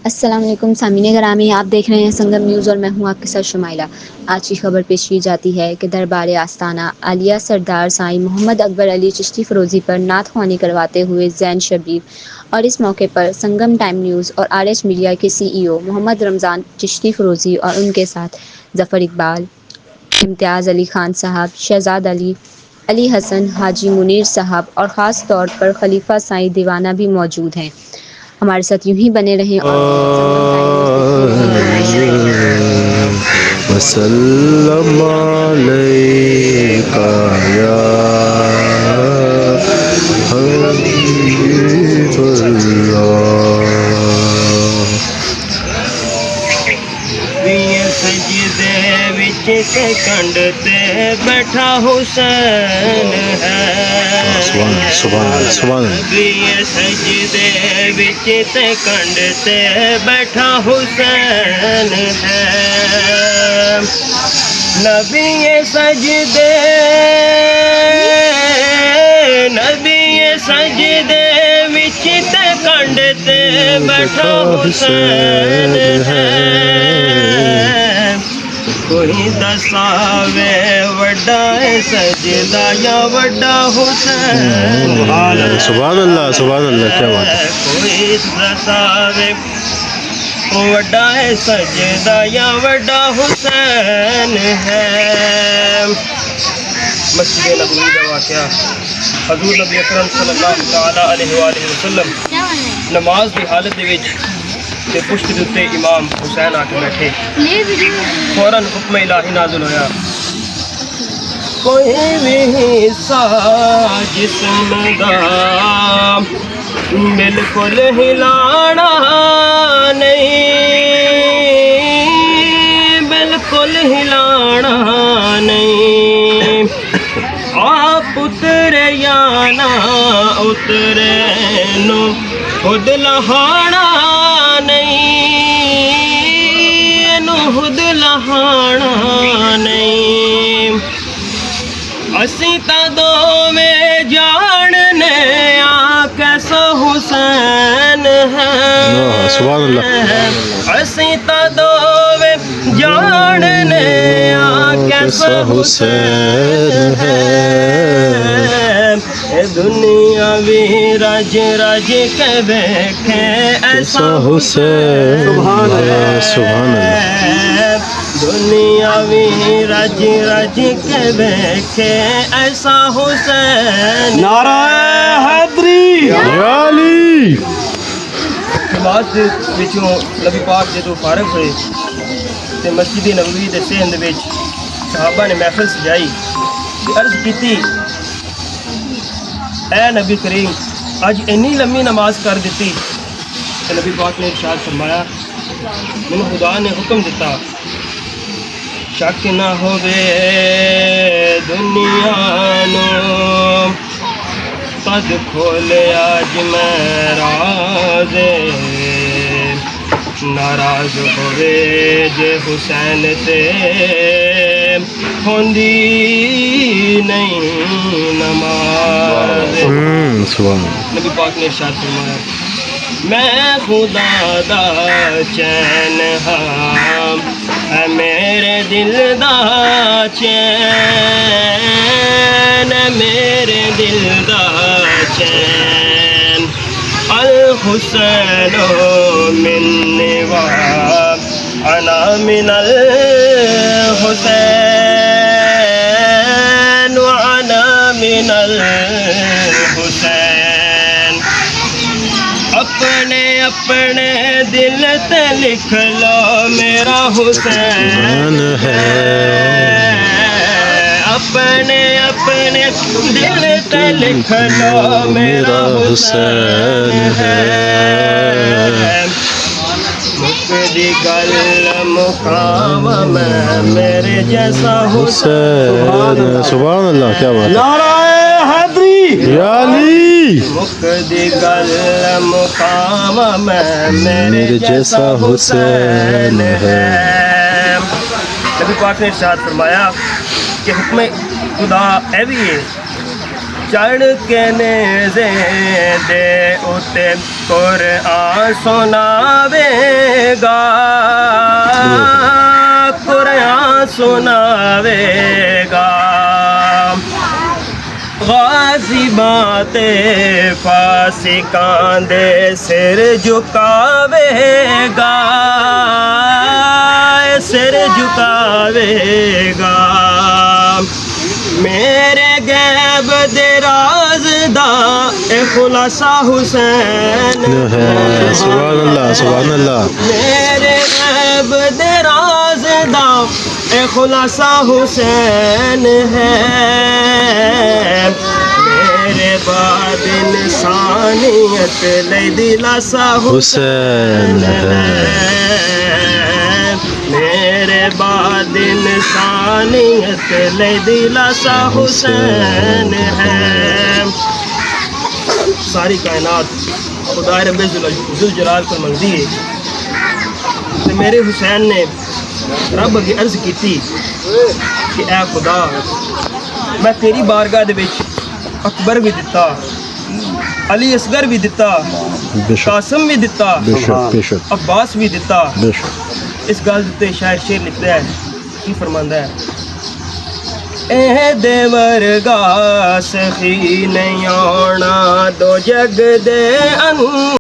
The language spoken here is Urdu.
السلام علیکم سامعین گرامی، آپ دیکھ رہے ہیں سنگم نیوز اور میں ہوں آپ کے ساتھ شمائلہ۔ آج کی خبر پیش کی جاتی ہے کہ دربار آستانہ عالیہ سردار سائیں محمد اکبر علی چشتی فروزی پر نعت خوانی کرواتے ہوئے زین شبیر، اور اس موقع پر سنگم ٹائم نیوز اور RH میڈیا کے CEO محمد رمضان چشتی فروزی اور ان کے ساتھ ظفر اقبال، امتیاز علی خان صاحب، شہزاد علی، علی حسن، حاجی منیر صاحب اور خاص طور پر خلیفہ سائیں دیوانہ بھی موجود ہیں۔ ہمارے ساتھ یوں ہی بنے رہیں اور وسلم علیک یا حبیب اللہ۔ سجدے وچ تے کنڈ تے بیٹھا حسین ہے، سبحان سجدے وچ تے کنڈ تے بیٹھا حسین ہے، نبی سجدے وچ تے کنڈ تے بیٹھا حسین ہے، کوئی دساوے وڈا سجدہ یا وڈا حسین، سبحان اللہ کیا بات ہے۔ کوئی دساوے وڈا سجدہ یا وڈا حسین ہے۔ مسجد نبوی کا واقعہ، حضور نبی اکرم صلی اللہ تعالی علیہ وآلہ وسلم نماز کی حالت وچ تے پشت دے تے امام حسین آ کے بیٹھے، فوراً حکم الہی نازل ہویا، کوئی بھی حصہ جسم دا بالکل ہلانا نہیں، بالکل ہلانا نہیں، آپ اترے یا نہ اترے نو خود لہانا نہیں، نو خود لہانا نہیں، اسی تا دو میں جاننے آ کیسا حسین ہے، سبحان اللہ۔ اسی تا دو میں جاننے آ کیسا حسین ہے، اے دنیا بھی رج رج کے دیکھے ایسا حسین، سبحان اللہ۔ دنیا بھی رج رج کے دیکھے ایسا حسین، نعرہ حیدری یا علی۔ نماز وچوں نبی پاک جدوں فارغ ہوئے تے مسجد نبوی دے صحن وچ صحابہ نے محفل سجائی تے عرض کیتی، اے نبی کریم اج اتنی لمبی نماز کر دیتی، تے نبی پاک نے ارشاد فرمایا، مینوں خدا نے حکم دیتا شک نہ ہووے دنیا نو، قد کھولے اج میں راز، ناراض ہوئے جے حسین تے ہوندی نہیں نماز۔ نبی پاک نے ارشاد فرمایا، میں خدا دا چین ہاں، اے میرے دل دا چین، میرے دل دا چین، الحسین منی وانا من الحسین وانا من الحسین، اپنے اپنے دل تے لکھ لو میرا حسین ہے، اپنے اپنے دل تے لکھ لو میرا حسین ہے، مکدی گل مقام میں میرے جیسا حسین، سبحان اللہ کیا بات ہے۔ نعرہ یا علی مقدی گل مقام میں میرے جیسا حسین ہے. نبی پاک نے ارشاد فرمایا کہ حکم خدا اے بھی ہے چڑھ کے نیزے دے اتے قرآن سناوے گا قرآن سناوے گا غازی باتیں فاسقان دے سر جھکاوے گا سر جھکاوے گا میرے غیب دے راز دا اے خلاصہ حسین ہے. سبحان اللہ سبحان اللہ. میرے غیب دے راز دا اے خلاصہ حسین ہے میرے بعد انسانیت لئی دلاسا حسین ہے میرے بعد انسانیت لئی دلاسا حسین ہے. ساری کائنات خدا رب ذوالجلال پر منگتی ہے تو میرے حسین نے رب اگے عرض کی کہ اے خدا میں تیری بارگاہ دے وچ اکبر بھی دتا علی اصغر بھی دتا قاسم بھی دتا عباس بھی دتا. اس گل تے شاعر شعر لکھتا ہے کی فرماندا ہے اے دے ورگا سخی نہیں آنا دو جگ دے